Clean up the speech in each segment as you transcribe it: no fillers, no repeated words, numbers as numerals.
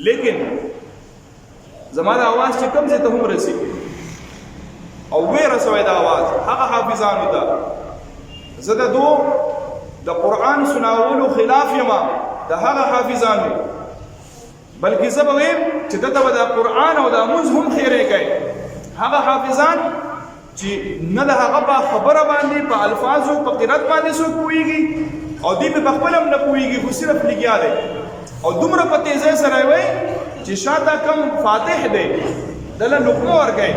لیکن زما د اواز چې کوم ځای ته هم رسي او وې رسوي د اواز هغه حافظانو ته زه د قرآن سناولو خلاف یم د هغه حافظانو، بلکې زه به ویم چې دته به د قرآن او د مونځ هم خیرې کوي. هغه حافظان چې نه د هغه په خبره باندې په الفاظو په قرات باندې څوک پوهېږي او دوی په خپل هم نه پوهېږي، خو صرف لګیا دی او دومره په تیزۍ سره وایي چې شاته کم فاتح دی دله لقمه ورکوي،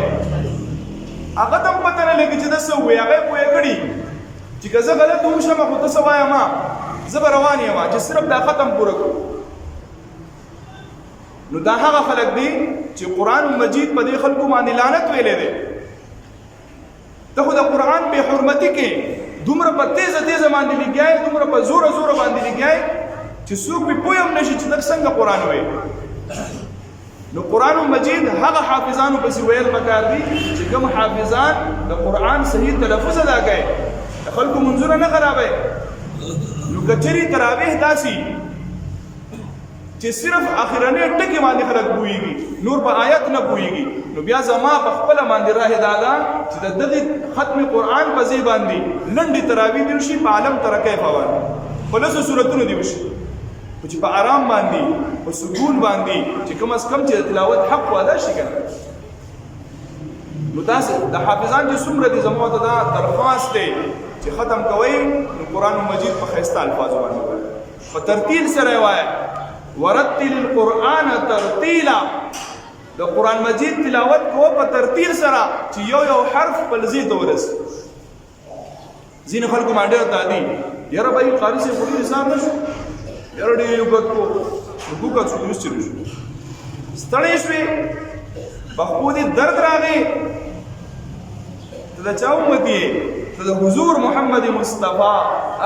هغه ته هم پته نه لګي چې ده څه ووایي، هغه یې پوهه کړي چې که زه غلط هم شم خو ته څه وایه ما زه به روان یم چې صرف دا ختم پوره کړو. نو دا هغه خلک دي چې قرآن مجید په دې خلکو باندې لعنت ویلی دی. ته خو د قرآن بې حرمتي کې دومره په تیزه تیزه باندې لګیایې، دومره په زوره زوره باندې لګیایې چې څوک پې پوه هم نشي چې ته څنګه قرآن وایي. نو قرآن مجید هغه حافظانو پسې ویل پکار دي چې کوم حافظان د قرآن صحیح تلفظ ادا کوي، د خلکو منځونه نه خرابوي. نو که چېرې تراویح داسې چې صرف اخرنی ټکي باندې خلک پوهېږي، نور په آیت نه پوهېږي، نو بیا زما په خپله باندې راه دا ده چې د دغې ختم قرآن په ځای باندې لنډې تراویح دې وشي په عالم ترقی باندې په لسو صورتونو دې وشي، خو چې په آرام باندې په سکون باندې چې کم از کم چې د تلاوت حق ادا شي که نه. نو داسې د حافظان چې څومره دي زما ته دا درخواست دی چې ختم کوئ نو قرآن مجید په ښایسته الفاظو باندې وایئ، په ترتیل سره یې وایئ. ورتل القرآن ترتیلا، د قرآن مجید تلاوت کوه په ترتیل سره چې یو یو حرف خپل ځای ته ورسي. ځینې خلکو باندې ډېر دادي یاره بھائی قاري صاحب خو ډېر حساب نه شو، یاره ډېر یې وګت کو رکوع کا څو اوس چلو شو، ستړی شوې په خپو دې درد راغی، ته د چا امت یې؟ ته د حضور محمد مصطفی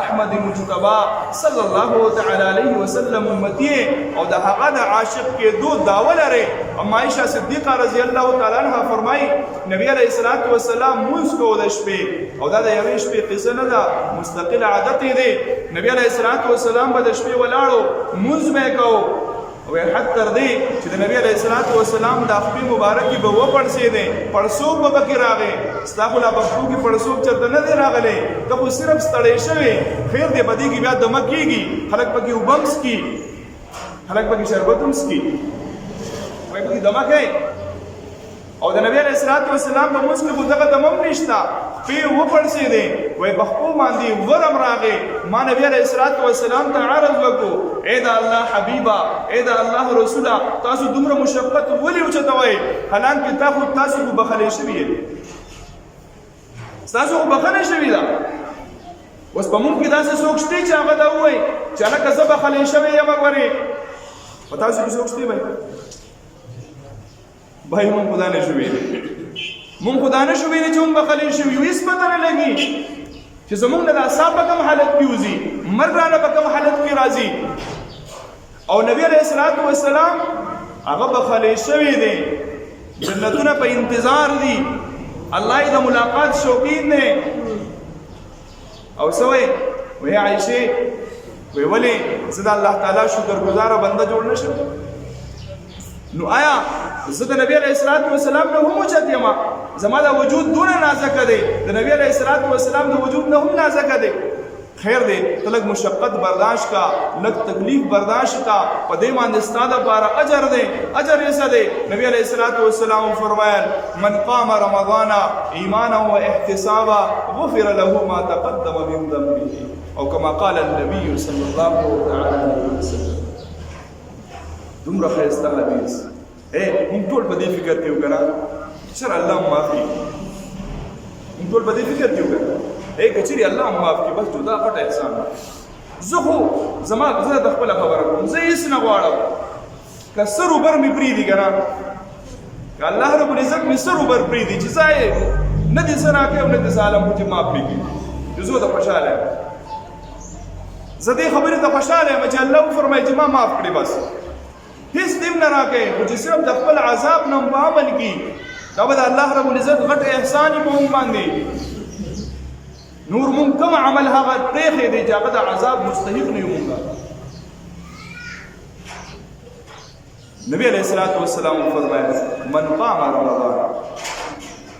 احمد مجتبی صلی الله تعالی علیه وسلم امت یې او د هغه د عاشق کېدو دعوه لرې. اما عایشه صدیقه رضی الله تعالی عنها فرمایي نبی علیه الصلاة والسلام مونځ کوو د شپې، او دا د یوې شپې قصه نه ده، مستقل عادت یې دی. نبی علیه الصلاة والسلام به د شپې ولاړو مونځ به یې کوو، او حد تر دې چې د نبی علیه الصلاة والسلام د خپې مبارکې به وپړسېدې، پړسوب به پکې راغی. ستا خو لا په خپو کې پړسوب چېرته نه دی راغلی، ته خو صرف ستړی شوې. خیر دی په دې کې بیا دمه کېږي، خلک پکې اوبه هم څکي، خلک پکې شربت هم څکي، وایي پکې دمه کوي. او د نبی علیه الصلاة والسلام په مونځ کې خو دغه دمه هم نشته، خپې وپړسېدې، وایي په خپو باندې ورم راغی. ما نبی علیه الصلاة والسلام ته عرض وکړو ای د الله حبیبه، ای د الله رسوله، تاسو دومره مشقت ولې اوچتوئ؟ حالانکې تاسو خو بخلی شوي یې، ستاسو خو بخنه شوې ده. اوس په مونږ کې داسې څوک شته چې هغه دا ووایي چې هلکه زه بخلی شوی یم ګورې؟ په تاسو کې څوک شته بھائی؟ بھائی مونږ خو دا نه شوي دي، مونږ خو دا نه شوي دي چې مونږ بخلی شوي یو، هېڅ پته نه لګي چې زمونږ نه دا ساه په کوم حالت کې وځي، مرګ رانه په کوم حالت کې راځي. او نبی علیه الصلاة والسلام هغه بخلی شوي دی، جنتونه په انتظار دي، الله یې د ملاقات شوقین دی. او څه وایي؟ وایي عایشې وایي ولې زه د الله تعالی شکرګزاره بنده جوړ نه شم؟ نو آیا زه د نبی علیه الصلاة والسلام نه هم اوچت یم؟ زما د وجود دونه نازکه دی، د نبی علیه الصلاة والسلام د وجود نه هم نازکه دی. خیر دی ته لږ مشقت برداشت کا، لږ تکلیف برداشت کا، په دې باندې ستا دپاره اجر دی. اجر یې څه دی؟ نبی علیه الصلاة والسلام فرمایل من قام رمضان ایمانا و احتسابا غفر له ما تقدم من ذنبه، او کما قال النبي صلی الله تعالی علیه وسلم. دومره ښایسته حدیث. مونږ ټول په دې فکر کې وو که نه چېر الله معاف کړي، مونږ ټول په دې فکر کې وو که نه که چېرې الله معاف کړي بس جدا پټه احسان. زه خو زه د خپله خبره کوم، زه هېڅ نه غواړم که سر اوبر مې پرېږدي که نه، که الله رب العزت مې سر اوبر پرېږدي چې ځای نه دې څه راکوي او نه دې څه عالم خو چې معاف مې کړي، چې زه ورته خوشحاله یم. زه دې خبرې ته خوشحاله یم چې الله وفرمایي چې ما معاف کړي، بس هېڅ دې هم نه راکوي، خو چې صرف د خپل عذاب نه په عمل کړي، دا به د الله رب العزت غټ احسان یې په مونږ باندې. نور مونږ کوم عمل هغه پرېښی دی چې هغه د عذاب مستحق نه یو مونږ. نبی علیہ الصلوۃ والسلام فرمایا من قام رمضان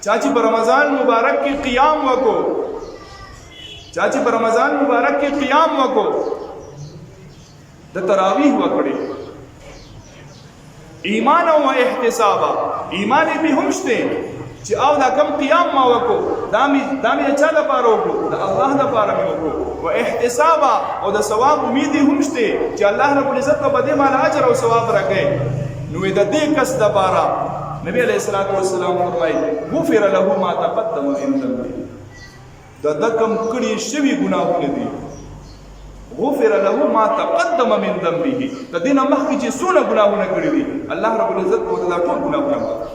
چاچی پر رمضان مبارک کی قیام وکو چاچی پر رمضان مبارک کی قیام وکو د تراویح وکړي ایمان او احتسابا ایمان به همشته چې او دا کم قیام ما وکړو دامي چا د پاره وکړو د الله د پاره مې وکړو او احتسابا او د ثواب امید همشته چې الله رب العزت په دې مال اجر او ثواب راکړي نو د دې کس د پاره نبی علیہ الصلوۃ والسلام فرمایي غفر له ما تقدم من ذنبه د کم کړي شوی ګناهونه دي غفر له ما تقدم من ذنبه د دینه مخکې چې څونه ګناهونه کړی دي الله رب العزت په دا ټول ګناهونه